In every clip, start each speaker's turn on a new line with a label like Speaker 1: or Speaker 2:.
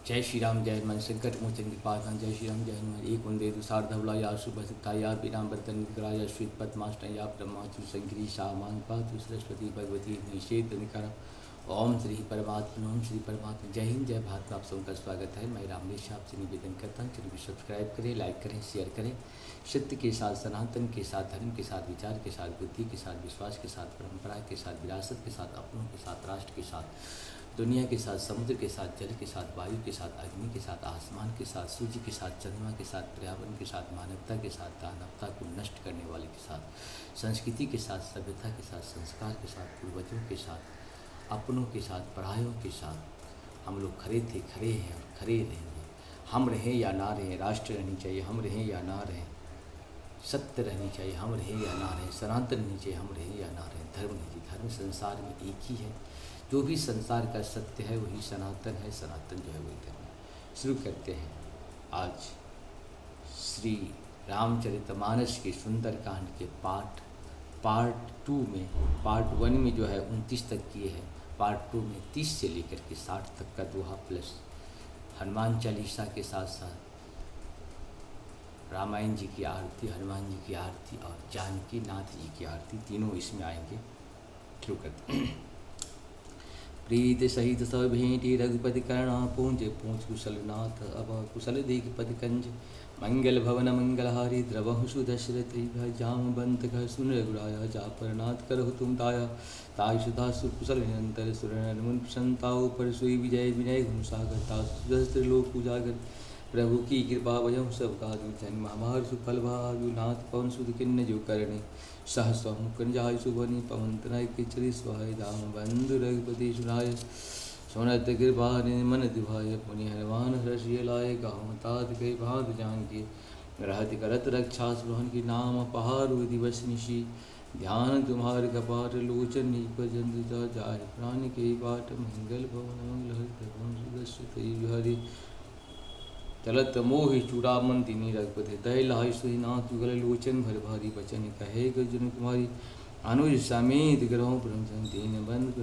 Speaker 1: जय श्री राम जय हनुमान संकट मोचन कृपाकांत जय श्री राम जय हनुमान एक वंदे तुषारधवला या सुभसुता या पीताम्बरतन विकराय श्वेत पद्माष्ट या ब्रह्माचु शंकरी शामान पातु सरस्वती भगवती निषेध निकर ओम श्री परमात्मा ओम श्री परमात्मा। जय हिंद जय भारत। आप सबका स्वागत है। मैं रामलेश आपसे निवेदन करता हूँ चलिए सब्सक्राइब करें, लाइक करें, शेयर करें। सत्य के साथ, सनातन के साथ, धर्म के साथ, विचार के साथ, बुद्धि के साथ, विश्वास के साथ, परंपरा के साथ, विरासत के साथ, अपनों के साथ, राष्ट्र के साथ, दुनिया के साथ, समुद्र के साथ, जल के साथ, वायु के साथ, अग्नि के साथ, आसमान के साथ, सूर्य के साथ, चंद्रमा के साथ, पर्यावरण के साथ, मानवता के साथ, दानवता को नष्ट करने वाले के साथ, संस्कृति के साथ, सभ्यता के साथ, संस्कार के साथ, पूर्वजों के साथ, अपनों के साथ, परायों के साथ हम लोग खड़े थे, खड़े हैं और खड़े रहेंगे। हम रहें या ना रहें, राष्ट्र रहनी चाहिए, हम रहें या ना रहें, सत्य रहनी चाहिए, हम रहें या ना रहें, सनातन रहनी चाहिए, हम रहें या ना रहें, धर्म नहीं चाहिए। धर्म संसार में एक ही है, जो भी संसार का सत्य है वही सनातन है, सनातन जो है वही धर्म है। शुरू करते हैं आज श्री रामचरितमानस के सुंदर कांड के पार्ट 2 में। पार्ट 1 में जो है 29 तक किए हैं, पार्ट 2 में 30 से लेकर के 60 तक का दोहा प्लस हनुमान चालीसा के साथ साथ रामायण जी की आरती, हनुमान जी की आरती और जानकी नाथ जी की आरती, तीनों इसमें आएंगे। शुरू करते हैं। प्रीत सहित सब भेंटी रघुपति करुणा पूंज पूंछ कुशल नाथ अब कुशल दीख पद कंज मंगल भवन मंगलहारी द्रवहु सुदशरथ जाम बंत घर सुन रघुराया जा पर नाथ करहु तुम दाया ताय सुधा सुकुशल निरंतर सुर मुन प्रसन्नताओ पर सुई विजय विनय गुण सागर तासुर लोक उजागर प्रभु की कृपा वयम सब काजु जन्म हमार सुफल भागु नाथ पवन सुध किन्न जो करणे सहस्व मुकन जाय सुबनी पवन तनय किचरी स्वाय दाम बंधु रघुपति सुनाय सोनत कृपा मन दिभाय पुनि हनुमान हर्षिय लाय गाँव तात कई भाग जानकी रहति करत रक्षा सुहन की नाम पहाड़ दिवस निशी ध्यान तुम्हार कपाट लोचन निपजंत जाय प्राण के पाठ मंगल भवन मंगल हरि चलत मोहि चूड़ामन तिनी रघुपति दय लाय सुहि नाथ युगल लोचन भर भारी बचन कहे गजन तुम्हारी अनुज समेत ग्रहों ब्रह्म दीन बंद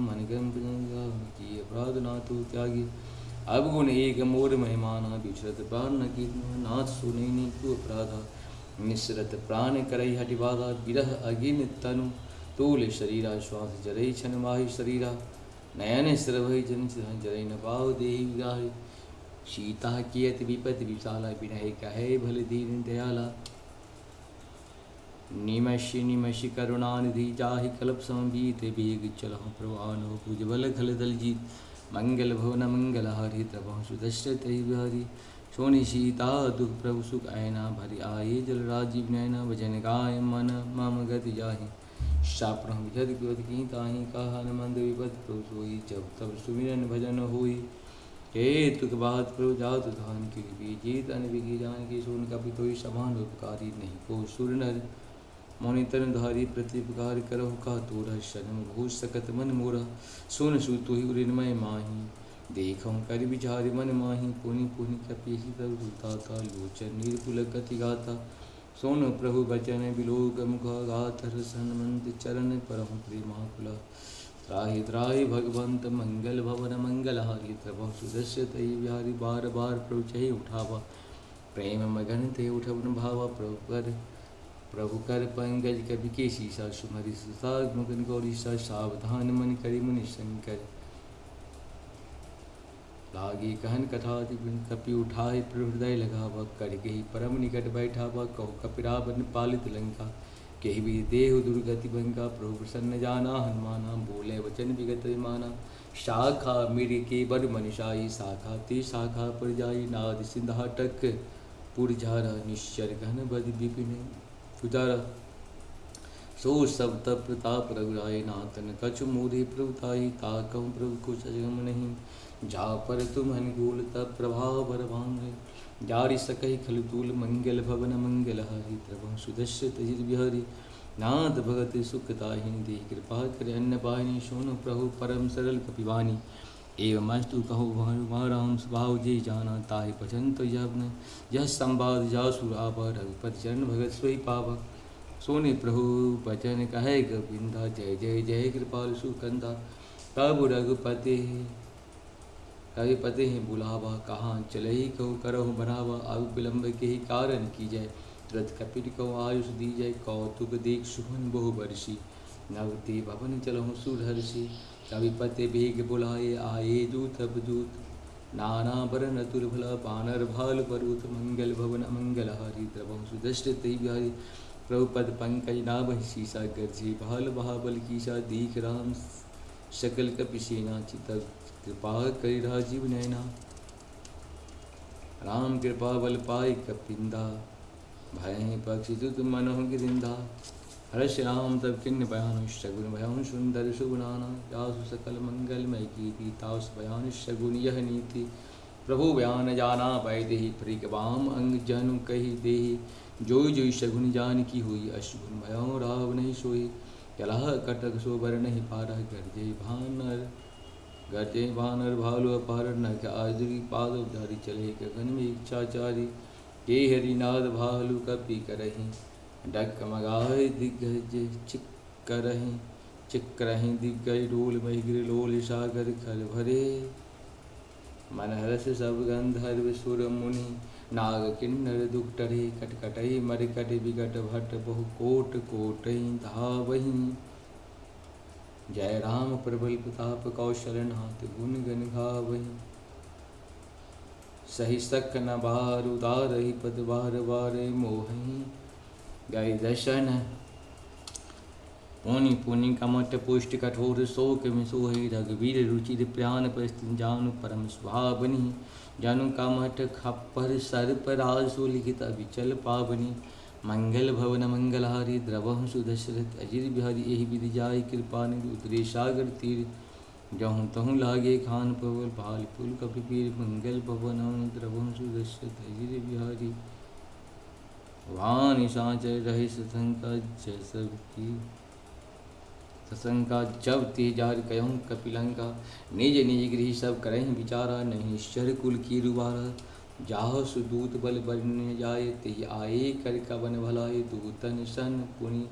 Speaker 1: मन गम की अपराध नाथ त्यागी अब गुण एक मोर महिमाना विचरत प्राण न की नाथ सुनैनी तू अपराधा निसरत प्राण करई हटि बाधा विरह अगिन तनु तोल शरीरा श्वास जरई छन माहि शरीरा नयन श्रवहि जन जरई न पाव देहि विगाहि सीता कियत विपत विशाला विनय कहे भल दीन दयाला निमषि निमषि करुणानिधि जाहि कल्प समबीत बेग चलहु प्रवान भुजबल खल दल जीत मंगल भवन मंगल हरि तबहु सुदशरथ बिहारी सोनि सीता दुख प्रभु सुख ऐना भरि आये जल राजीव नैना भजन गाय मन मम गति जाहि शाप्रहु विजद विपद की ताहि कहा मंद विपद प्रभु सोई जब तब सुमिरन भजन होई हे तुक बात प्रभु जात धान की जीत अन विगी जान की सोन का पितोई समान उपकारी नहीं को सुर नर मौनि तन धारी प्रतिपकार करहु का तोरा शरण घोष सकत मन मोरा सुन सुतु ही उरिन्मय माही देखऊँ कर विचार मन माही पुनि पुनि कपीहि तब ताता लोचन निर्पुल गति गाता सोन प्रभु बचन बिलोक मुख गात रसन मंत चरण परहु प्रेमाकुला त्राहि त्राहि भगवंत मंगल भवन मंगल हारी तब सुदस्य तय बिहारी बार बार प्रभु चहि उठावा प्रेम मगन ते उठवन भावा प्रभु कर पंकज कवि के शीशा सुमरि सुता मुगन गौरी सा सावधान मन करि मुनि शंकर लागे कहन कथा कपि उठाए प्रभु हृदय लगावा कर गई परम निकट बैठावा कहो कपिरावन पालित लंका कही भी देह दुर्गति भंगा प्रभु प्रसन्न जाना हनुमाना बोले वचन विगत माना शाखा मेरे के बड़ मनुषाई शाखा ते शाखा पर जाई नाद सिंधाटक पुरझारा निश्चर घन बद विपिन पुजारा सो सब तप प्रताप रघुराय नाथन कछु मोरे प्रभुताई ताकम प्रभु को सजम नहीं जा पर तुम अनुकूल तप प्रभाव बरभांग जारी सकहि खलतूल मंगल भवन मंगल हरि प्रभु सुदस्य तजिर बिहारी नाथ भगत सुखताहिनी दे कृपा कर अन्न पाहिनी सोन प्रभु परम सरल कपिवानी एवं मस्तु कहो राम स्वभाव जे जाना ताहि पचन तो यह संवाद जासुर आवा रघुपति चरण भगत सोई पावा सोने प्रभु बचन कहे गोविंदा जय जय जय कृपाल सुकंदा तब रघुपति कवि पते हैं बुलावा, कहाँ चले कहो करहु बनावा। अब विलम्ब के ही कारण की जय, तुरत कपिट को आयुष दी जय। कौतुक देख सुहन बहु बरसी, नवते भवन चलहु सुधर्षि। कवि पते बेग बुलाए, आए दूत अब दूत। नाना बरन तुर्भल बानर भाल परूत। मंगल भवन अमंगल हारी, द्रवहु सुदृष्ट बिहारी। प्रभुपद पंकज नाभहि शीसा, गर्जे भाल महाबल कीसा। दीख राम सकल कपि सेना, चितव कृपा करि राजीव नैना। राम कृपा बल पाई कपिंदा, भय पक्षी दुत मनहु गिरिंदा। हर्ष राम तब किन्न बयान, शगुन भयान सुंदर सुगुनाना। जासु सकल मंगलमय कीर्ति, तासु बयान शगुन यह नीति। प्रभु बयान जाना पै देहि, प्रियबाम अंग जनु कहि देहि। जोई जोई शगुन जान की हुई, अशुभन भयों राव नहीं सोई। कलह कटक सो बर नहीं पारा, गर्जे भानर भालु अपार। नख आदि पाद उधारी, चले गगन में इच्छाचारी। के हरिनाद भालु कपि करहि, डगमगाए दिग्गज चिक्करहि। चिक्करहि दिग्गज डोल महिगिर लोल, सागर खल भरे। मन हरस सब गंधर्व सुर मुनि, नाग किन्नर दुख टरे। कटकटहि मरकट विकट भट, बहु कोट कोटहि धावहि। जय राम प्रबल प्रताप, कौशलनाथ गुण गण गावहि। सही सक न बार उदारहि, पद बार बार मोहि। गय दर्शन पुनि पुनि कमट पुष्ट, कठोर शोक में सोहि। रघुवीर रुचिर प्राण परिस्थिति, जानु परम सुहावनी। जानु कमट खप्पर सर्प राजसु, लिखित अभिचल पावनी। मंगल भवन मंगलहारी, द्रवहु सुदशरथ अजिर बिहारी। एहि विधि जाय कृपा निधि, उतरे सागर तीर। जहूँ तहूँ लागे खान पवल, भाल पुल कपिपीर। मंगल भवन द्रवहु सुदशरथ अजिर बिहारी। वाणी सांचर रहे सतंका, जय सब की सशंका। जब ते जार कयहूँ कपिलंका, निज निज गृह सब करहि विचारा। नहीं निश्चर कुल की रुबारा, जाह सुदूत बल बरन जाए। ते आए कर कवन भलाए, दूतन सन पुनि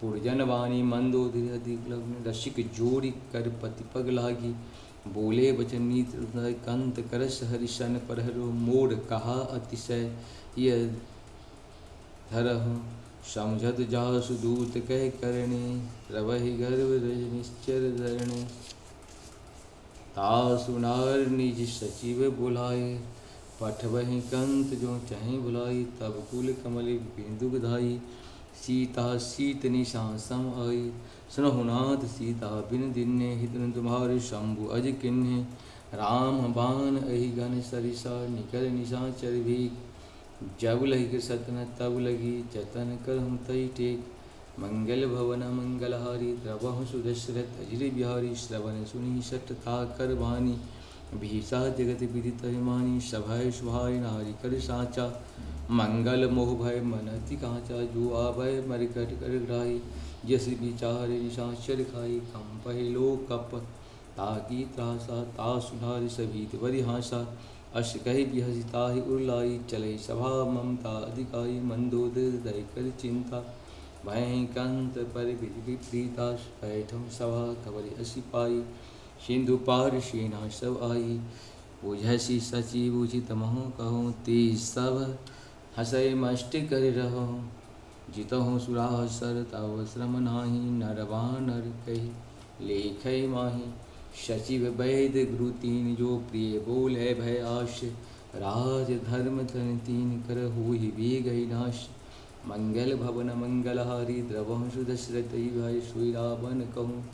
Speaker 1: पुरजन वाणी। मंदोदर अधिक लग्न, रसिक जोड़ी कर पति पग लागी। बोले बचन नीत कंत, करस हरिशन परहरो। मोर कहा अतिशय यह धरहु, समझत जासु दूत कह करणे। रवहि गर्भ रज निश्चर धरणे, तासु नार निज सचिव बुलाए। पठवहि कंत जो चहि बुलाई, तब कुल कमल बिंदु धाई। सीता सीत निशा सम आई, सुनहु नाथ सीता बिन दिन्ने। हितन तुम्हारे शंभु अज किन्हे, राम बाण अहि घन सरिसा। निकल निशाचर भी, जब लगी सतन तब लगी। जतन करहु तई टेक, मंगल भवन मंगलहारी। द्रवहु सुदशरथ अजिर बिहारी, श्रवण सुनि सट ताकर बानी। भीषा जगत विदित अभिमानी, सभय सुभाय नारी कर साचा। मंगल मोह भय मन अति कांचा, जो आभय मरकट कर ग्राही। जस विचार निशाचर खाई, कंपहि लोक कप ताकी त्रासा। तासु नारी सभीत बरि हासा, अश कहि बिहसि ताहि उरलाई। चले सभा ममता अधिकाई, मंदोदर दय कर चिंता। भय कंत पर विपरीता, बैठम सभा कवरि असी पाई। सिंधु पार सेना सब आई, बुझसि सचिव उचित महु कहूँ। ते सब हसै मष्ट कर रहो, जितहु सुरासर तव श्रम नाही। नर बानर कहि लेखै माही, सचिव वैद गुरु तीन। जो प्रिय बोले भय आश, राज धर्म तन तीन। कर होहि वेगहि नाश, मंगल भवन मंगलहारी। द्रवहु सुदशरथ भाई, सोई रावण कहूँ।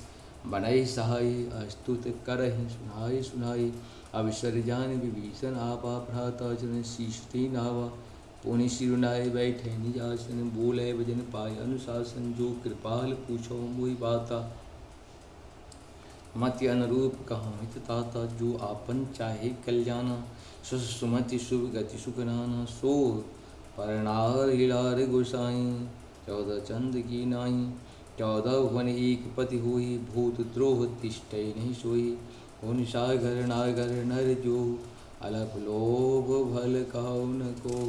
Speaker 1: बनई सहाय अस्तुत करहि, सुनाई सुनाई। अवसर जान विभीषण आपा, भ्राता चरण शीश ते नावा। पुनि सिरुनाय बैठे निज आसन, बोले भजन पाय अनुशासन। जो कृपाल पूछो मोहि बाता, मति अनुरूप कहाँ हित ताता। जो आपन चाहे कल्याणा, सुस सुमति शुभ गति सुख नाना। सो परनार हिलार गोसाई, 14 चंद की नाई। 14 भुवन एक पति होई, भूत द्रोह तिष्ठै नहीं सोई। हुन सागर नागर नर जो, अलप लोभ भल कहु न को।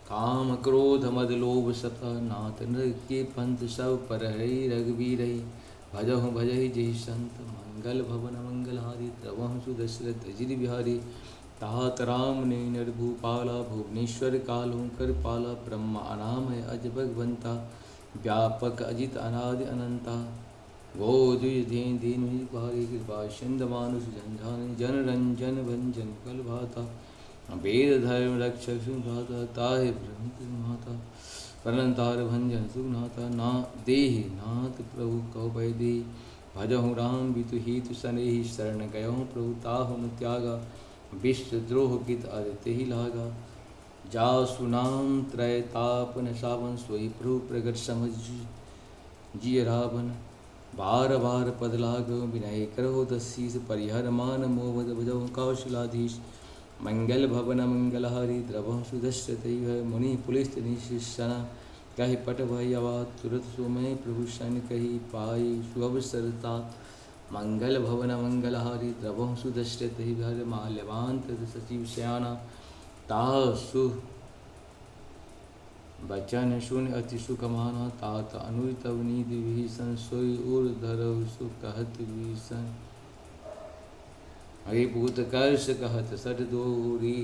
Speaker 1: काम क्रोध मद लोभ सता, नाथ नर के पंथ सब पर हरि। रघुवीर भजहु भजहि जहि संत, मंगल भवन मंगलहारी द्रवं सुदशरथ अजित बिहारी तात राम ने नरभूपाला भुवनेश्वर कालों पाला ब्रह्मा अनामय अज भगवंता व्यापक अजित अनादि अनंता गोदीन दीन भारी कृपा सिंध मानुष झंझान जन रंजन भंजन कल भाता वेद धर्म रक्षक सुभाता ताहे ब्रह्म माता परंतार भंजन सुनाता ना देहि नाथ प्रभु कौ पैदे भजहु राम बितु हितु सनेहि शरण गयहु प्रभु ताहु न त्यागा विश्वद्रोह कित आदित्य ही लागा जा सुनाम त्रय तापन सावन सोई प्रभु प्रगट समझ जिय रावण बार बार पद लागो विनय करो दशीस परिहर मान मोहद भजो कौशलाधीश मंगल भवन मंगलहारी द्रवं सुदश्यत मुनि पुलिस निशिषणा कहि पट भयवा तुरत सुमय प्रभु शन कही पाई सुअवसरता मंगल भवन मंगलहारी द्रवं सुदश्यत हर माल्यवांत सचिव श्याना तासु बचन शून्य अति सुखमाना तात अनुतव नीति विभीषण सोई उर धरव सुखहत विभीषण हरिभूत कर्ष कहत सट दोरी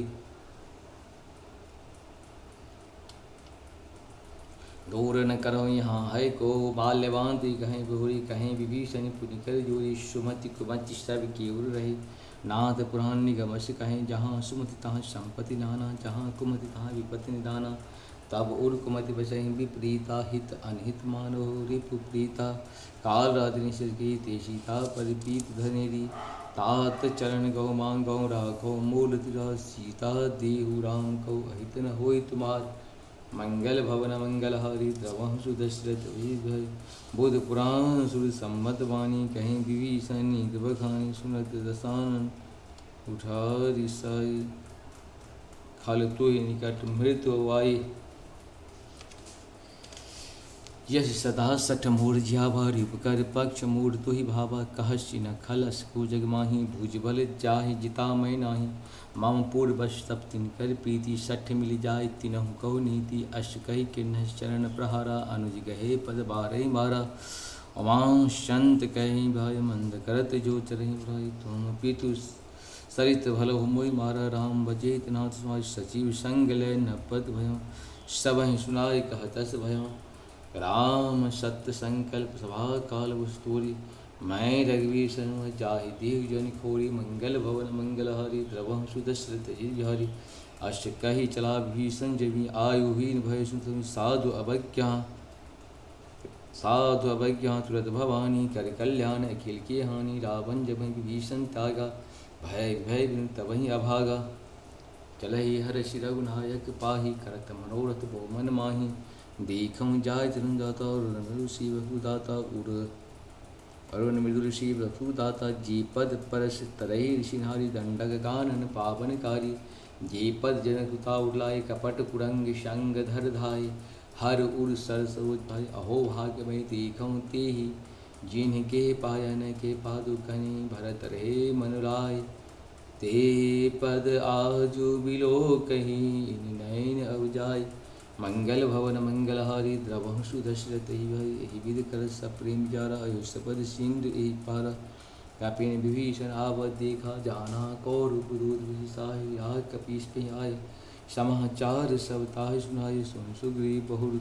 Speaker 1: दूर न करो यहाँ है को बाल्यवांति कहें बहुरी कहें विभीषण पुनि कर जोरी सुमति कुमति सब की उर रही नाथ पुराण निगमश कहें जहाँ सुमति तहाँ संपत्ति नाना जहाँ कुमति तहाँ विपत्ति निदाना तब उर कुमति बसहि विपरीता हित अनहित मानो रिपु प्रीता काल रात्रि की तेषिता परिपीत धनेरी तात चरण गौ मांग गौ राघो मूल तिरा सीता देहु राम कौ अहित न होय तुम्हार मंगल भवन मंगलहारी द्रवं सुदशरथ भय बुध पुराण सुर सम्मत वाणी कहीं विभीषण बखानी सुनत दसानन उठारी साई खल तो निकट मृत्यु वाई यश सदा सठ मूढ़ ज्याभारी उपकर पक्ष मूढ़ तो ही भावा कहस्य न खलस को जग माही भुज बल जाहि जिता मैं नाही मम पूर्वश तब तिन कर प्रीति सठ मिल जाय तिनहु कौ नीति अश कही किन्ह चरण प्रहारा अनुज गहे पद बारह मारा अवां संत कही भाई मंद करत जो चरहि भाई तुम पितु सरित भल मोई मारा राम बचेत नाथ सचिव संग लय न पद भयो सब सुनाय कहतस भयो राम सत्य संकल्प सभा काल वस्तूरी मैं रघुवीर सन जाहि देव जन खोरी मंगल भवन मंगलहारी द्रवं सुदशरथ हरि अष्ट कही चला भीषण जबी आयुहीन भय सुन साधु अवज्ञा तुरत भवानी कर कल्याण अखिल के हानि रावण जब भीषण त्यागा भय भय तबहि अभागा चलहि हर्षि रघुनायक पाही करत मनोरथ बो मन माही देखम जाय जन्म दाता और ऋषि दाता उड़ अरुण मृदु ऋषि दाता जी पद परस तरहि ऋषि नारी दंडक गानन पावनकारी जी पद जनकुता उड़लाय कपट कुरंग शंग धर धाय हर उड़ सर सरोज अहो भाग्य में देखम ते ही जिन्ह के पायन के पादुकनि भरत रे मनुराय ते पद आजु बिलो कहीं नैन अवजाय मंगल भवन मंगलहारी द्रवं सुदशरथ यही विध कर सप्रेम जारा अयोसपद सिंधु यही पारा कपिन विभीषण आवत देखा जाना कौरव दूत विषाहि या कपीस पे आए समाचार सब ताहि सुनाए सुन सुग्रीव बहुर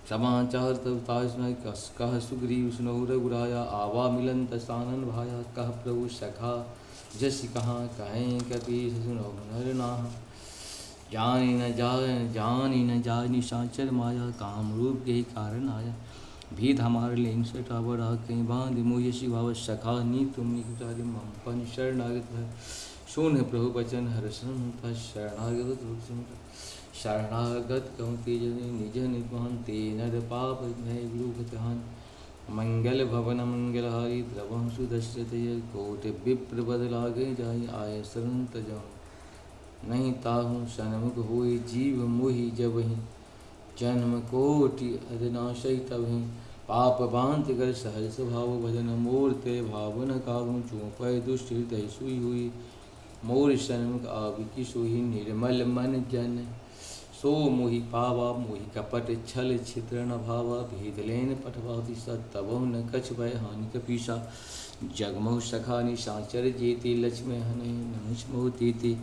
Speaker 1: समाचार तब ताहि सुनाए कह सुग्रीव सुनहु रघुराया आवा मिलंत सानन भाया कह प्रभु सखा जस कहाँ कहें कपीस सुनहु नर नाह जानी न जाय निशाचर माया काम रूप के ही कारण आया भीत हमारे लिंग से टावर आ कहीं बांध मुझे शिवाव सखा नी तुम निचारी मम पन शरणागत है सुन प्रभु वचन हर्षण शरणागत कहूँ तेज निज निपान ते नर पाप भय विरूपहान मंगल भवन मंगलहारी द्रवं सुदशरथ कोटि विप्र बद लागे जाय आय शरण तजाऊँ नहीं ताहू सन्मुख होई जीव मोहि जबहि जन्म कोटि अदनाशय तबहि पाप बांध कर सहज स्वभाव भजन मोर ते भावन काहू चूपय दुष्ट हृदय सुई हुई मोर सन्मुख आविकी सोही निर्मल मन जन सो मोहि पावा मोहि कपट छल छिद्र न भावा भेदलेन पठवाति सतबो न कछ भय हानि कपीसा जगमो सखा निशाचर जेते लक्ष्मण हने नहुष मोह तेते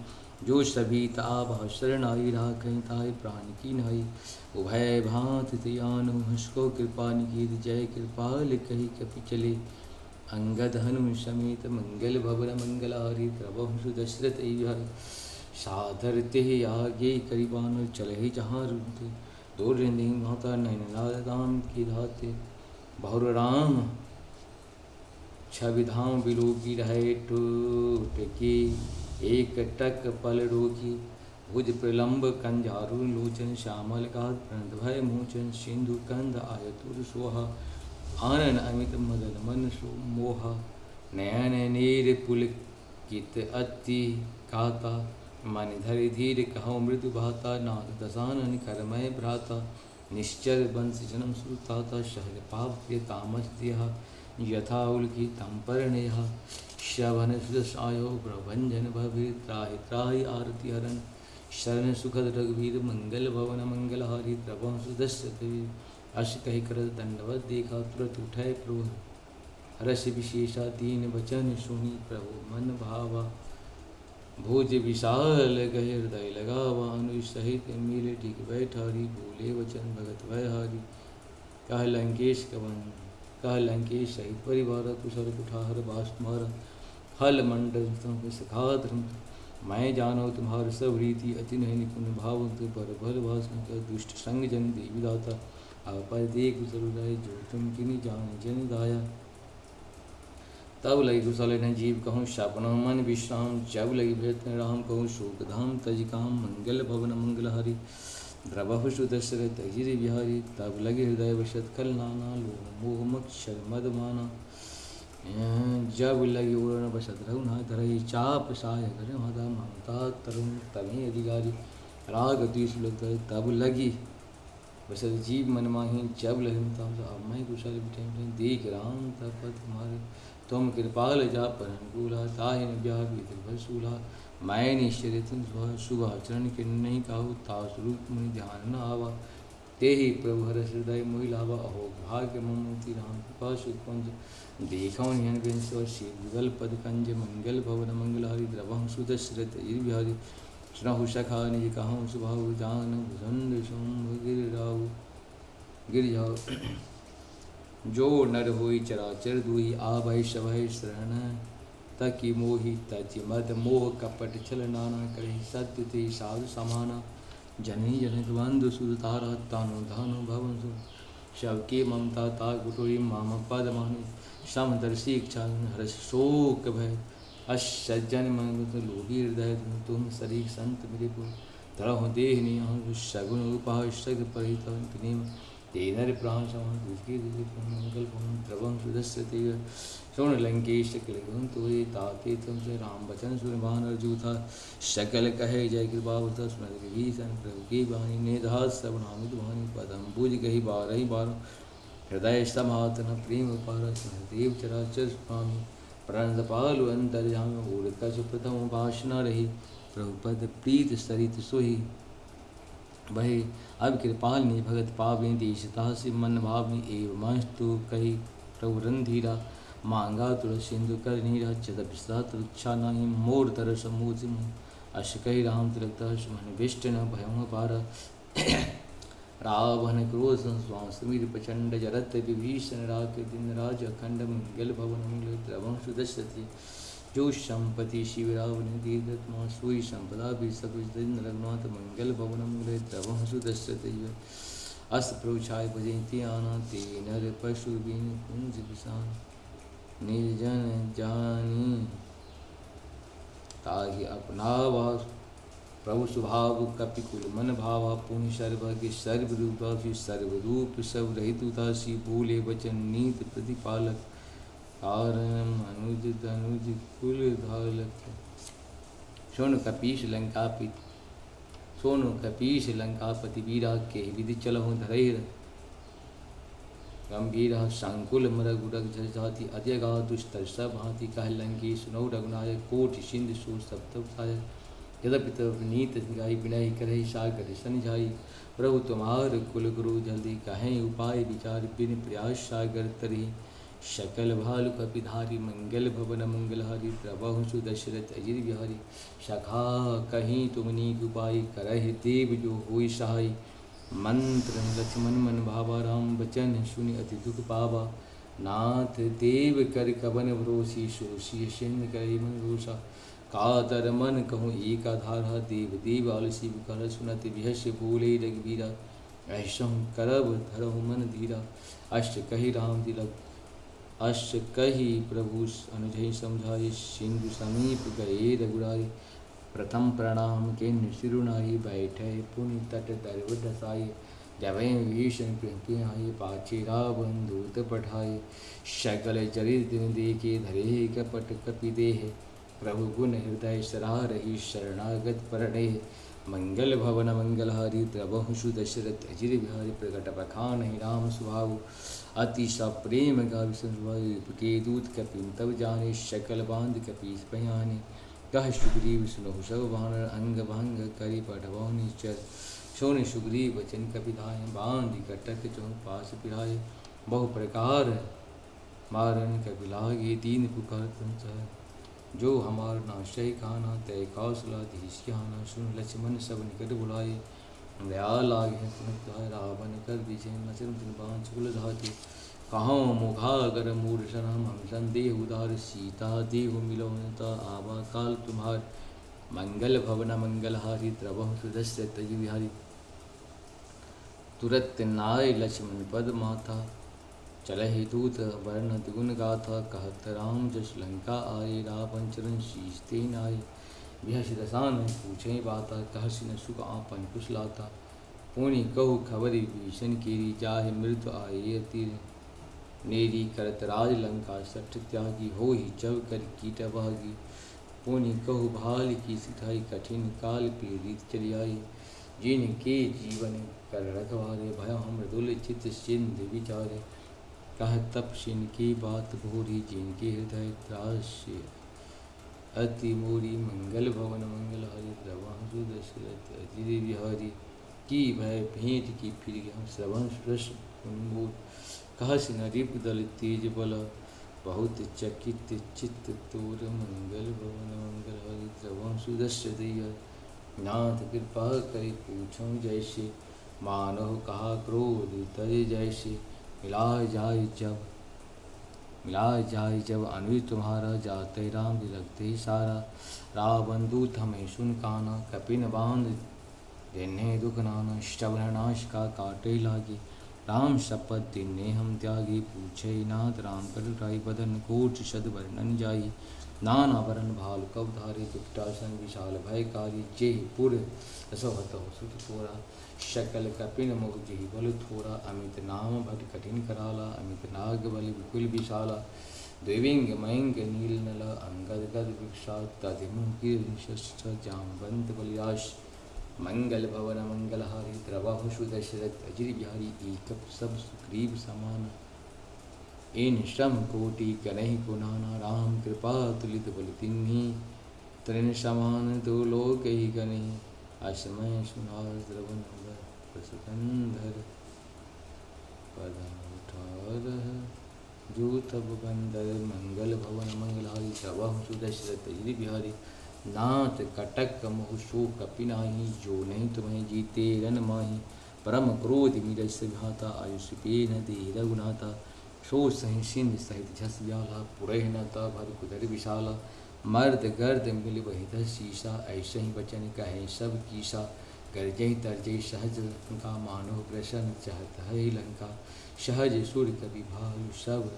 Speaker 1: जो सभी ताभ शरण आई राखई ताय प्राण की नाई उभय भांत तयानु हंसको कृपा निकीत जय कृपाल कही कपि चले अंगद हनुम समेत मंगल भवन मंगलारि प्रभु दशरथ साधर ते आगे करीबान चले जहाँ रुते दो रिंदी माता नैन दाम की धाते बहुर राम छविधाम बिलोकी रहे टूट के एक टक पल रोकी भुज प्रलंब कंजारु लोचन श्यामल का प्रणत भय मोचन सिंधु कंद आयतुर सोहा आनन अमित मदन मन सो मोहा नयन नीर पुलकित अति काता मन धरि धीर कहो मृदु भाता नाथ दसानन करमय भ्राता निश्चर बंश जन्म सुताता शहर पाप तामस दिया यथा उल्की तंपर नेहा श्रवण सुदसायो प्रभंजन भविर त्राहि त्राहि आरती हरण शरण सुखद रघुवीर मंगल भवन मंगलहारी प्रभु सुदस्य अश कही कर दंडवत देखा तुरंत उठे क्रोध हर्ष विशेषा दीन वचन सुनी प्रभु मन भावा भोज विशाल गह हृदय लगावा अनु सहित मिले ठीक बैठारी बोले वचन भगत भय हारी कह लंकेश कवन कह लंकेश सहित परिवार कुशल कुठार बास मारा हल मंडल सखा धर्म मैं जानो तुम्हार सब रीति अति नहीं निपुण भाव पर भल भाषण कर दुष्ट संग जन देवी दाता पर देख कुशल रहे जो तुम किनी जान जन दाया तब लगी कुशल न जीव कहूँ शापन मन विश्राम जब लगी भृत राम कहूँ शोक धाम तज काम मंगल भवन मंगलहारी द्रवहु सुदशरथ गिरि बिहारी तब लगे हृदय वशत कल नाना लोह मोह मक्षर मद माना जब लगी उड़न बसत रघुना धरई चाप साय कर माता ममता तरुण तभी अधिकारी राग तीसुलत तब लगी बसत जीव मन माही जब लगी अब मैं कुशल बिठे देख राम तब तुम्हारे तुम कृपाल जा पर अनुकूला ताहिन ब्याह भसूला मैं निश्चय शुभ आचरण के नहीं काहू तास्वरूप मुनि ध्यान न आवा ते ही प्रभु हर हृदय मोहि लावा अहो भाग्य ममूर्ति राम कृपा सुकुंज देखो निहन विंशि युगल पद कंज मंगल भवन मंगलहारी द्रवहं सुदशरथ बिहारी सुनहु सखा निज कहूँ सुभाव जान भुजंड शुंभ गिर जाओ जो नर होई चराचर दुई आवै शवै शरण तकी मोहि तज मद मोह कपट छल नाना कहि सत्य ते साधु समाना जननी जनक बंधु सुरतारा तानु धानु भवन सु शव के ममता ता कुटुरी माम पद मानु समदर्शी इच्छा हर्ष शोक भय अशजन मंगत लोभी हृदय तुम सरी संत मेरे को तरह देह निह शगुन उपासक परित प्रेम तेनर प्राण समान दुष्की मंगल भवन प्रभं सुदस्यते श्रवण लंकेश किलगुन तोरे ताते तुमसे राम वचन सुरमान अर्जु था शकल कहे जय कृपा सुनत विभीषण प्रभु की वाणी ने दास श्रवणामित वाणी पदम बुझ गही बारही बार हृदय समातन प्रेम पार देव चराचर स्वामी प्रणत पालु अंतर्यामी उड़कच प्रथम भाषण रही प्रभुपद प्रीत सरित सोही वही अब कृपाल ने भगत पावनी देशता से मन भावनी एवं मस्तु कही प्रभु रंधीरा मांगा तुर सिंधु कर नीरा चतपिस्ता तुच्छा नहीं मोर तर समूच अश कही राम तिलकता सुमन विष्ट न भय पार रावण क्रोध संस्वामीर प्रचंड जरत विभीषण राग दिन राज अखंड मंगल भवन मंगल द्रवं सुदशति जो संपति शिवरावण दीर्घत्मा सोई संपदा भी सकुच दिन रघुनाथ मंगल भवन मंगल द्रवं सुदशति अस प्रोछाय भजती आना ते नर पशु बिन कुंज विषान निर्जन जानी ताहि अपनावा प्रभु स्वभाव कपिकुल मन भावा पुण्य सर्वज्ञ सर्वरूपा सर्वरूप सब रहित उदासी बोले वचन नीत प्रतिपालक कारण अनुज धनुज कुल धालक सोनु कपीश लंकापित सोनु कपीश लंकापति वीरा के विधि चलहु धरैर गंभीर संकुल मरग उड़ग जल जाति अजगा दुष्टर सब हाथी कह लंकी सुनौ रघुनायक कोटि सिंधु सूर सप्तव सायक यद्यपि तब नीत गाई बिनाई करही सागर सन जाई। प्रभु तुम्हार कुल गुरु जल्दी कहें उपाय विचार बिन प्रयास सागर तरी। शकल भालु कपिधारी मंगल भवन मंगलहारी प्रभु सुदशरथ अजिर बिहारी। सखा कहीं तुम नीक उपाय करहि देव जो होई सहाय। मंत्र लक्ष्मण मन भावा राम बचन सुनि अति दुख पावा। नाथ देव कर कवन भरोसी सोसी सिंह करी मन रोषा। कातर मन कहूँ एक आधारा देव देव आलसी कर सुनत विहस बोले रघुवीरा। ऐसम करब धरहु मन धीरा अष्ट कही राम तिलक अष्ट कही प्रभु अनुजय समझाए। सिंधु समीप गए रघुराई प्रथम प्रणाम के सिरुनाई। बैठे पुनि तट दरव दसाई जब भीषण आए पाछे रावण दूत पठाए। सकल चरित दिन देखे धरे कपट कपि देह। प्रभु गुण हृदय सरा रही शरणागत परणे। मंगल भवन मंगलहारी द्रवहु सुदशरथ अजिर बिहारी। प्रकट बखान ही राम स्वभाव अति सप्रेम गावि संभाव। के दूत कपि तब जाने सकल बांध कपीस पयाने। कह सुग्रीव सुनहु सब बानर अंग भंग करि पठबहु निश्चर। सोनि सुग्रीव वचन कपिधाय बांधि कटक चौं पास पिराए। बहु प्रकार मारन कपिलागे दीन पुकार तुम जो हमार नाशय खाना तय कौशलाधीश आना। सुन लक्ष्मण सब निकट बुलाए दया लागे तुम रावण कर दीजे नचन दिन बांध चुल धाते। कहाँ मुखागर मूर्छन हम संदेह उदार सीता देहु मिलौता आवा काल तुम्हार। मंगल भवन मंगलहारी द्रवहु सुदशरथ अजिर बिहारी। तुरत नाय लक्ष्मण पद माथा चलहि दूत वर्ण द्विगुण गाथा। कहत राम जस लंका आए रावण चरण शीष ते नाय। बिहस दसान पूछे बाता कहसि न सुख आपन कुशलाता। पुनि कहु खबरि भीषण केरी जाहि मृत्यु आए अति नेरी। करत राज लंका सठ त्यागी होहि जब कर कीट भागी। पुनि कहु भाल की सिठाई कठिन काल पीड़ित चली आई। जिनके जीवन कर रखवारे भय मृदुल चित सिंध विचारे। कह तपसिन की बात भोरी जिनके हृदय त्रास्य अति मोरी। मंगल भवन मंगल हरि द्रवहु दशरथ अजिर बिहारी। की भय भेंट की फिर हम श्रवण रस उन्मोद। कहस न रिप दल तेज बल बहुत चकित चित्त तोर। मंगल भवन मंगल हरि द्रवहु दशरथ नाथ कृपा करि पूछऊँ जैसे। मानहु कहा क्रोध तय जैसे। मिलाय जाय जब अनुज तुम्हारा। जाते राम लगते सारा। रावण दूत हमें सुन काना कपिन बांध देने दुख नाना। श्रवण नाश का काटे लागे राम शपथ दिने हम त्यागी। पूछे नाथ राम कटुराई बदन कोट शद वर्णन जाई। नाना वरण भाल कब धारे दुष्टासन विशाल भयकारी। जे पुर रसोहत सुत थोरा शकल कपिन मुख जेहि बल थोरा। अमित नाम भट कठिन कराला अमित नाग बल विपुल विशाला। द्विविंग मयंग नील नला अंगद गद विक्षा। तदिमुख जामवंत बलिराश। मंगल भवन मंगलहारी द्रवहु सुदशरथ अजिर बिहारी। एक सब सुग्रीव समान इन श्रम कोटि कनहि को नाना। राम कृपा तुलित बल तिन्हि तृण समान। दो लोक ही कनहि असमय सुनार द्रवन प्रसकंधर। पदम उठार जो तब बंदर। मंगल भवन मंगलहारी द्रवहु सुदशरथ अजिर बिहारी। नाथ कटक मोह शो कपि नाही। जो नहीं तुम्हें जीते रन माही। परम क्रोध मीरज घाता आयुष पे न दे रघुनाथा। सो सहि सिंध सहित झस व्याला पुरह न भर कुदर विशाला। मर्द गर्द मिल वही शीशा ऐसे ही वचन कहे सब कीसा। गर्जय तरजय सहज लंका मानव प्रसन्न चाहत है लंका। सहज सुर कवि भालु सब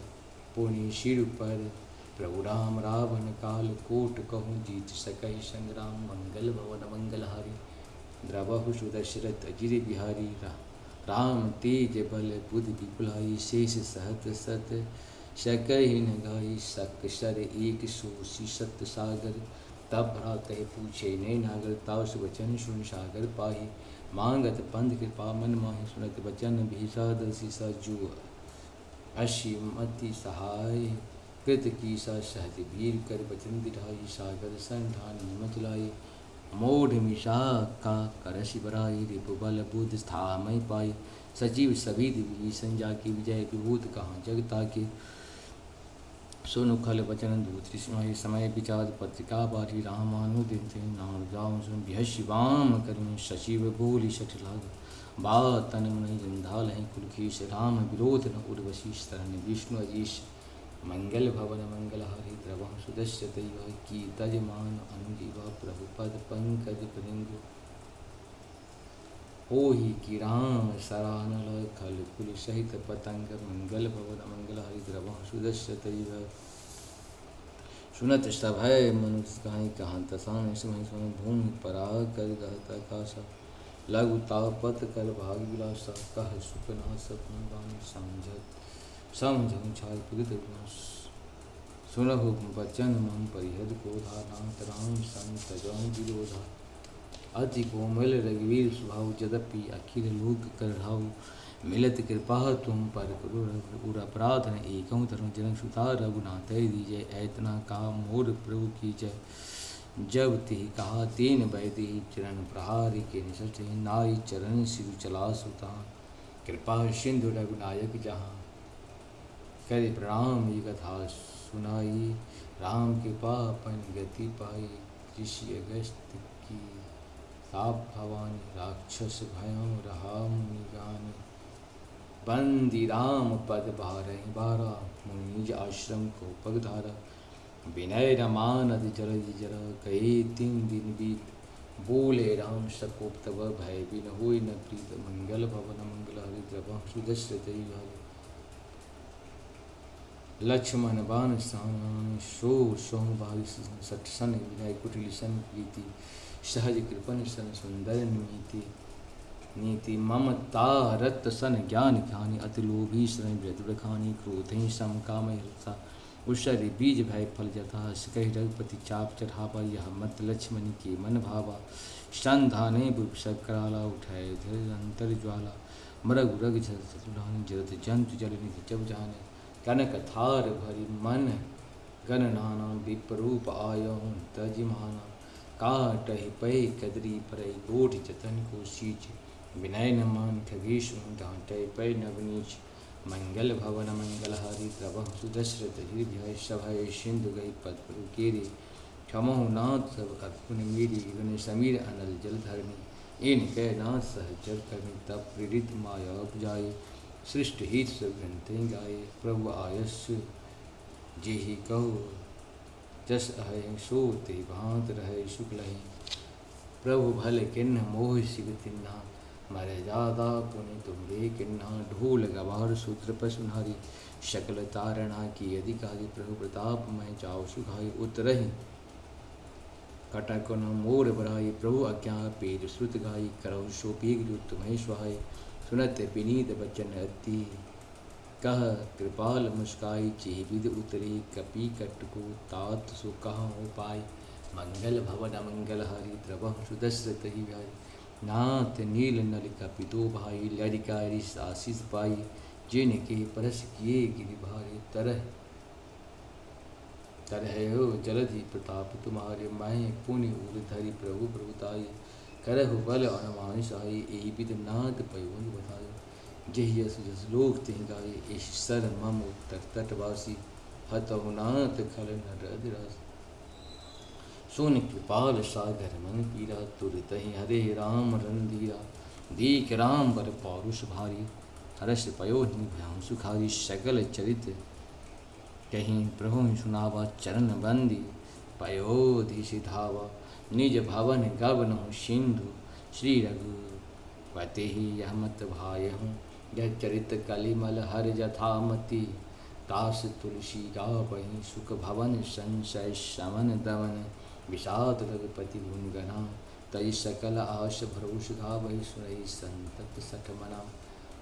Speaker 1: पुनि सिर पर। प्रभु राम रावण काल कोट कहूँ जीत सकहि संग्राम। मंगल भवन मंगलहारी द्रवहु सुदशरथ अजिर बिहारी। राम तेज बल बुद्धि विपुलाई। शेष सहत सत सकहि न गाई। सक सर एक सोसी सत सागर। तब भ्रात पूछे नय नागर। ताउस वचन सुन सागर पाही। मांगत पंथ कृपा मन माही। सुनत वचन भीषाद शीसा जो अशी मति सहाय। कृत कीसा सहज वीर कर वचन दिढ़ाई। सागर सन ठानी मचलाई। मोढ़ मिशा का करशि बराई रिपुबल बुध स्थामय पाई सजीव सभी दिवी संजा की विजय विभूत कहाँ जगता के सोनु खल वचन दूत समय विचार पत्रिका बारी रामानुदिन थे नाम जाऊँ सुन शिवाम करूँ शशिव बोली शठ लाग बा तन मन जंधाल है कुलखीश राम विरोध न उर्वशी शरण विष्णु अजीश मंगल भवन मंगल हरि द्रव सुदस्य दैव की तजमान अनुजीवा प्रभु पद पंकज प्रिंग ओहि की राम सरानल खल कुल सहित पतंग मंगल भवन मंगल हरि द्रव सुदस्य दैव सुनत सब है मनुष्य कहीं कहाँ तसान समय भूमि पराग कर गहत आकाशा लघु तापत कर भाग विलासा कह सुखना सपन बानी समझ छाय पुगित विनाश सुनहु वचन मम परिहद कोधा नाथ राम संत जौ विरोधा अति कोमल रघुवीर स्वभाव जदपि अखिल लोक करहाउ मिलत कृपा तुम पर उर अपराध न एकम धर्म जनक सुता रघुनाथ दीजय ऐतना का मोर प्रभु की जय जब ते कहा तेन वैदे चरण प्रहार के निशट नाई चरण सिर चला सुता कृपा सिंधु रघुनायक जहाँ कर प्रणाम ये कथा सुनाई राम कृपा अपन गति पाई ऋषि अगस्त की साप भवानी राक्षस भयम रहा मुनि गानी बंदी राम पद बारा मुनिज आश्रम को पगधारा विनय रमानद जल जर कहे 3 दिन बीत बोले राम सकोप तब भय बिन होई न प्रीत मंगल भवन मंगल हरि द्रव सुदस्य दैव लक्ष्मण बाण सान शोर सोम भावी सठ सन विनय कुटिल सन प्रीति सहज कृपन सन सुंदर नीति ममता रत सन ज्ञान ज्ञानी अति लोभी शरण व्रतुरखानी क्रोधि सम काम हृता उषरि बीज भय फल जथा कही रघुपति चाप चढ़ावा यह मत लक्ष्मण के मन भावा संधाने बुभ कराला उठाए धीर अंतर ज्वाला मरग रग झुलानी जरत जंतु जल निधि जब जाने कनक थार भरी मन गण नाना विपरूप आयहूँ तजिमाना काटहि पै कदरी परई गोठ जतन को सींच विनय न मान खगेश डांटे पै नवनीच मंगल भवन मंगल हरि प्रभ सुदशरथ हृदय सभय सिंधु गई पद केरे क्षमो नाथ सब अर्पुन मेरी वन समीर अनल जल धरणी इन कै नाथ सहजर करनी तब प्रेरित माया उपजाए सृष्ट हित सब ग्रंथें गाये प्रभु आयस्य जेहि कहो जस अहे सो ते भांत रहे शुक्ल प्रभु भल किन्न मोह शिव तिन्ना मरे जादा पुनि तुम्बे किन्ना ढोल गवार सूत्र पशुनारी शकल तारणा की यदि काजी प्रभु प्रताप मैं जाओ सुखाई उतरही कटक न मोर बराई प्रभु अज्ञा पेज श्रुत गाई करौ शोपीग जो तुम्हें स्वाय सुनत विनीत बचन अति कह कृपाल मुस्काई चेविद उतरे कपि कटको तात सो कहाँ हो पाई मंगल भवन मंगल हरि द्रव सुदशरथ ही भाई नाथ नील नल कपितो भाई लड़िका ऋष आशीष पाई जिनके परस किए गिरि भारे तरह तरह हो जलधि प्रताप तुम्हारे मैं पुण्य उधरि प्रभु प्रभुताई करहु बल अनुमानिश आई यही विद नाथ पयोनि बतायो जहि यस जस लोक तिह गाये इस सर मम उत्तर तटवासी हतहु नाथ खल नरद रस सुन कृपाल सागर मन पीरा तुरतहि हरे राम रंधीरा दीक राम बर पौरुष भारी हर्ष पयो निभ्याम सुखारी सकल चरित कहीं प्रभु सुनावा चरण बंदी पयोधि सिधावा निज भवन गवन सिंधु श्री रघुपति यह मत भाय हूँ यह चरित कलिमल हर जथामति दास तुलसी गावहि सुख भवन संशय शमन दमन विषाद रघुपति गुणगना तई सकल आश भरोष गावहि सुनहि संतत सठ मना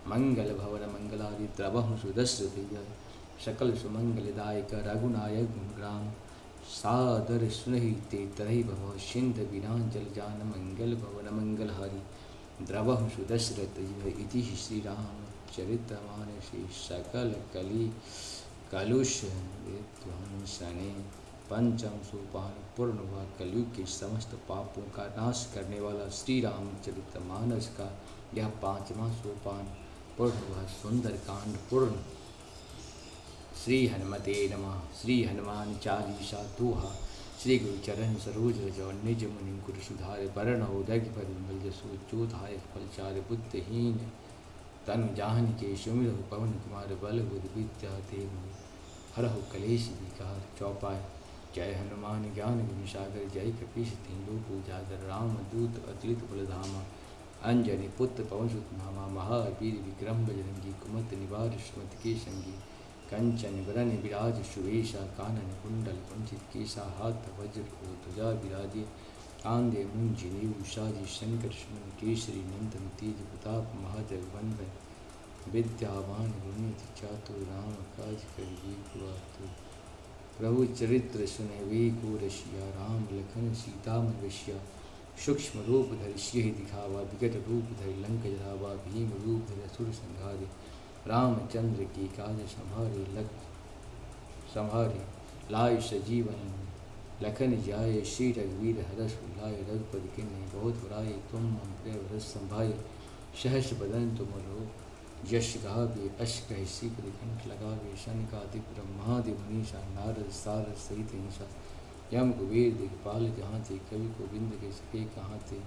Speaker 1: मंगल भवन मंगलादि द्रवहु सुदशरथ सकल सुमंगलदायक रघुनायक गुणग्राम सादर सुनहि ते तरहि भव सिंध बिना जल जान मंगल भवन मंगल हरि द्रवहु सुदशरथ इति श्री राम चरितमानसे सकल कली कलुष विध्वंसने पंचम सोपान पूर्ण हुआ। कलयुग के समस्त पापों का नाश करने वाला श्री रामचरितमानस का यह 5वां सोपान पूर्ण हुआ। सुंदर कांड पूर्ण। श्री हनुमते नमः। श्री हनुमान चालीसा दोहा। श्री गुरु चरण सरोज रज निज मुनि गुरु सुधार वरण रघुपति विमल जसु जो धायक फलचार बुद्धिहीन तनु जान के सुमिरहु पवन कुमार बल बुद्धि विद्या देव हरहु कलेश विकार। चौपाई। जय हनुमान ज्ञान गुण सागर जय कपीश तिहु पूजागर राम दूत अतुलित बलधामा अंजनी पुत्र पवन सुत नामा महावीर विक्रम बजरंगी कुमत निवार सुमत के संगी कंचन वरन विराज सुवेशा कानन कुंडल कुंचित केसा हाथ वज्र को ध्वजा विराजे कांदे मुंज उषाजी शंकर सुमन केसरी नंदन तेज प्रताप महाजगवंदन विद्यावान गुणित चातुर राम काज करिए कुआतुर। प्रभु चरित्र सुनवे को रसिया राम लखन सीता मन बसिया सूक्ष्म रूप धरि सिंह दिखावा विकट रूप धरि लंक जरावा भीम रूप धरि असुर संहारे रामचंद्र की काज संभारे लाय सजीवन लखन जाय श्री रघुवीर हरष लाय रघुपति किन्हीं बहुत बुराई तुम प्रिय भरत संभाये सहस बदन तुम लो यश गावे अश कह सीकर कंठ लगावे शनकादिक ब्रह्मादि मुनीषा नारद सारद सहित हिंसा यम कुबेर दिखपाल जहाँ थे कवि गोविंद के सके कहाँ थे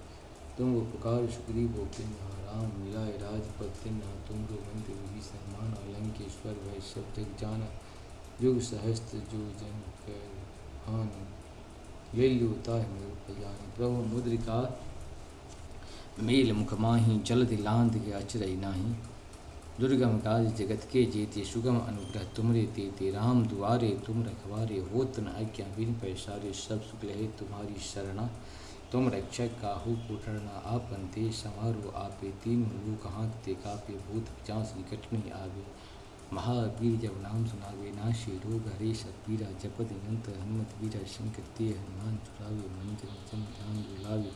Speaker 1: तुम वो पुकार सुग्रीव वो किन्हा राम मिलाए राजपद तिन्हा तुम रो बंदे वही सम्मान अलंकेश्वर वह सब जग जाना युग सहस्त्र जो जन कर हान ले लूता है मेरे जाने। प्रभु मुद्रिका मेल मुख माही जलधि लांद के अचरई नाही दुर्गम काज जगत के जेते सुगम अनुग्रह तुमरे तेते राम दुआरे तुम रखवारे होत न आज्ञा बिन पैसारे सब सुख लहे तुम्हारी शरणा तुम रक्षक काहू कोटरना आपन ते समारो आपे तीन लोक हाँकते कापे भूत पिचास निकट नहीं आवे महावीर जब नाम सुनावे नाशे रोग हरे सतवीरा जपत निरंत हनुमत वीरा शंकर ते हनुमान चुरावे मन जन ध्यान बुलावे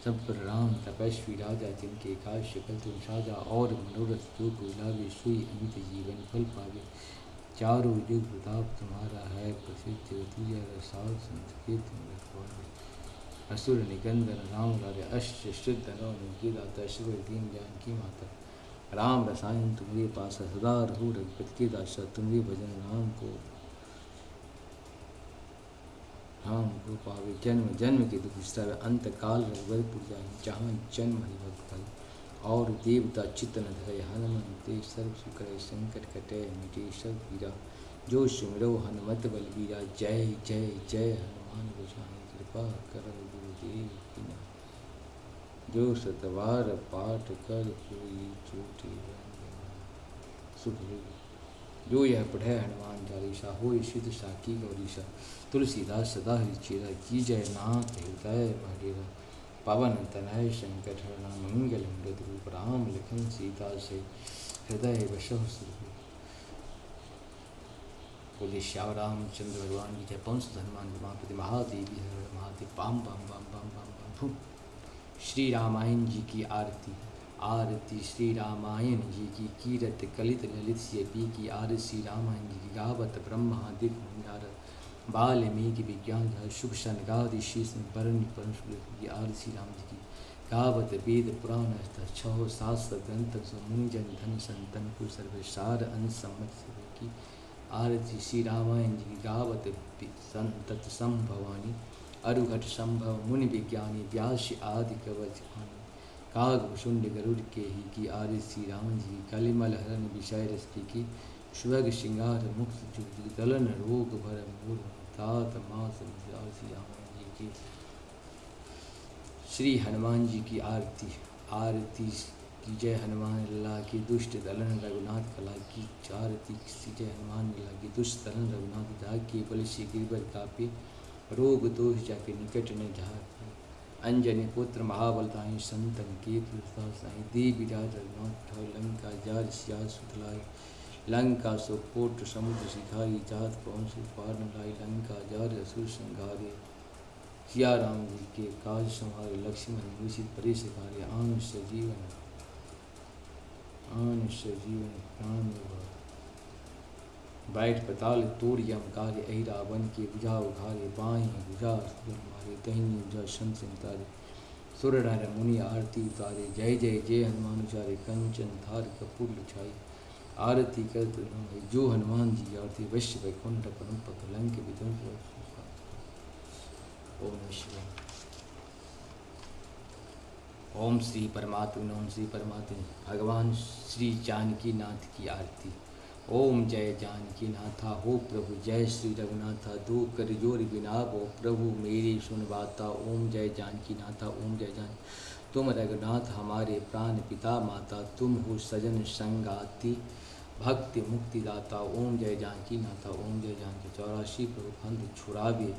Speaker 1: सब पर राम तपस्वी राजा जिनके काज शकल तुम साजा और मनोरथ जो को लावे सोई अमित जीवन फल पावे चारों युग प्रताप तुम्हारा है प्रसिद्ध तुझा रसाल संत के तुम रखवारे असुर निकंदन राम लारे अष्ट शुद्ध नौ निदाता शिव दीन जानकी माता राम रसायन तुम्हारे पास सदा रहो रघुपति के दासा तुम्हारे भजन राम को पावे जन्म जन्म के दुख विस्तार अंत काल रघुवरपुर जाए जहाँ जन्म हरिभक्त फल और देवता चित्त न धरे हनुमंते सर्व सुकर संकट कटे मिटे सब पीरा जो सुमिरो हनुमत बलबीरा जय जय जय हनुमान गोसाई कृपा कर गुरुदेव की नाम जो सतवार पाठ कर कोई चोटी सुख जो यह पढ़े हनुमान चालीसा हो सिद्ध साकी गौरीसा तुलसीदास सदा हरि चेरा की जय नाथ हृदय महेरा पवन तनय शंकर हरणा मंगल मृद रूप राम लखन सीता से हृदय वशो बोले श्याम रामचंद्र भगवान की जय। पंस हनुमान महापति महादेवी हर महादेव पाम पाम पाम पाम पाम पाम फूम। श्री रामायण जी की आरती। आरती श्री रामायण जी की कीरत कलित ललित से पी की आरती श्री रामायण जी की गावत ब्रह्मा दिख मुंडारत वाल्मीकि विज्ञान शुभ शनगादि शीश वर्ण परम की आरती श्री राम जी की गावत वेद पुराण छह शास्त्र ग्रंथ मुनिजन धन संतन को सर्वसार अनुसम्मत की आरती श्री रामायण जी की गावत संतत संभवानी अरुघट संभव मुनि विज्ञानी व्यास आदि कवच खानी काग शुंड गरुड़ के ही की आर्य श्री राम जी कलिमल हरण विषय रस की सुभग श्रृंगार मुक्त जुग दलन रोग भर मूल तात मास श्री राम जी की। श्री हनुमान जी की आरती। आरती की जय हनुमान अल्लाह की दुष्ट दलन रघुनाथ कला की आरती की जय हनुमान अल्लाह की दुष्ट दलन रघुनाथ जा के बल श्री गिरबर कापे रोग दोष जाके निकट ने झाक अंजनी पुत्र महाबलदाई संतन के साई देव विराज रघुनाथ लंका जार सिया सुतलाई लंका सुपोट समुद्र सिखाई जात पवन सुपार लाई लंका जार असुर संघारे सिया राम जी के काज संहारे लक्ष्मण मूषित परे सिखारे आन सजीवन प्राण बैठ पताल तोड़ियम कार्य अहि रावण के बुझा उघारे बाएं बुझा सुर मारे दहिनी बुझा शंस तारे सुर नर मुनि आरती उतारे जय जय जय हनुमान उचारे कंचन थार कपूर छाई आरती करत जो हनुमान जी आरती वैश्य वैकुंठ परम पद लंक विध्वंस ओम नमः शिवाय। ओम श्री परमात्मा ओम श्री परमात्मा भगवान श्री जानकी नाथ की आरती। ओम जय जानकी नाथा हो प्रभु जय श्री रघुनाथा दो कर जोर बिनावो प्रभु मेरी सुन बाता। ओम जय जानकी नाथा ओम जय जान तुम रघुनाथ हमारे प्राण पिता माता तुम हो सजन संगाति भक्ति मुक्ति दाता। ओम जय जानकी नाथा ओम जय जानकी 84 प्रभु फंद छुड़ावे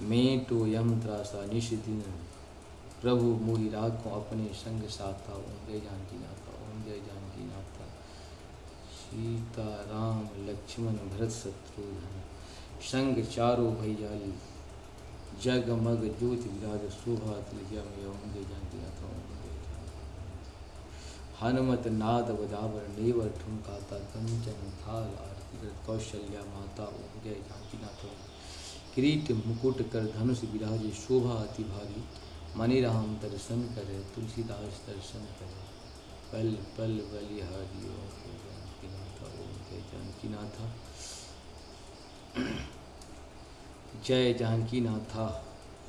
Speaker 1: मैं तो यम त्रासा निश दिन प्रभु मोहि राखों अपने संग साथा। ओम जय जानकी नाथा ओम जय जानकी नाथा सीता राम लक्ष्मण भरत शत्रुघ्न संग चारों भैया जगमग ज्योति विराज शोभा तिलजा में। ओम जय जानकी नाथा ओम जय हनुमत नाद बजावर नेवर ठुमकाता कंचन थाल आरती कौशल्या माता। ओम जय जानकी नाथा किरीट मुकुट कर धनुष विराजे शोभा अति भारी मणि राम दर्शन करे तुलसीदास दर्शन करे पल पल बलिहारी। ओम जय जानकी नाथा ओम जय जानकी नाथा जय जानकी नाथा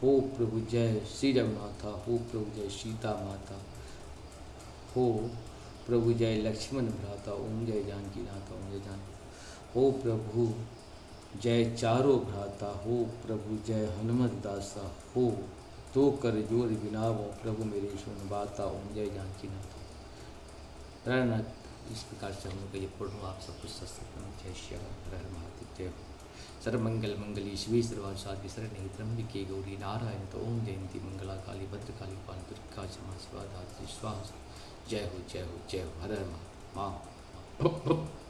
Speaker 1: हो प्रभु जय श्री रघुनाथा हो प्रभु जय सीता माता हो प्रभु जय लक्ष्मण भ्राता। ओम जय जानकी नाथा ओम जय जानकी हो प्रभु जय चारों भ्राता हो प्रभु जय हनुमत दासा हो तो कर जोर बिनावो प्रभु मेरे सुन बाता। ओम जय जानकी नाथ प्रणत। इस प्रकार से हम लोग ये पढ़ो आप सब कुछ सत्संग जय श्याम हर महादेव जय हो। सर्वमंगल मंगली शिवे सर्वार्थ साधके शरण्ये त्र्यंबके गौरी नारायण तो ओम जयंती मंगला काली भद्रकाली पाल दुर्गा क्षमा स्वाहा स्वाहा। जय हो जय हो जय हो हर हर महादेव।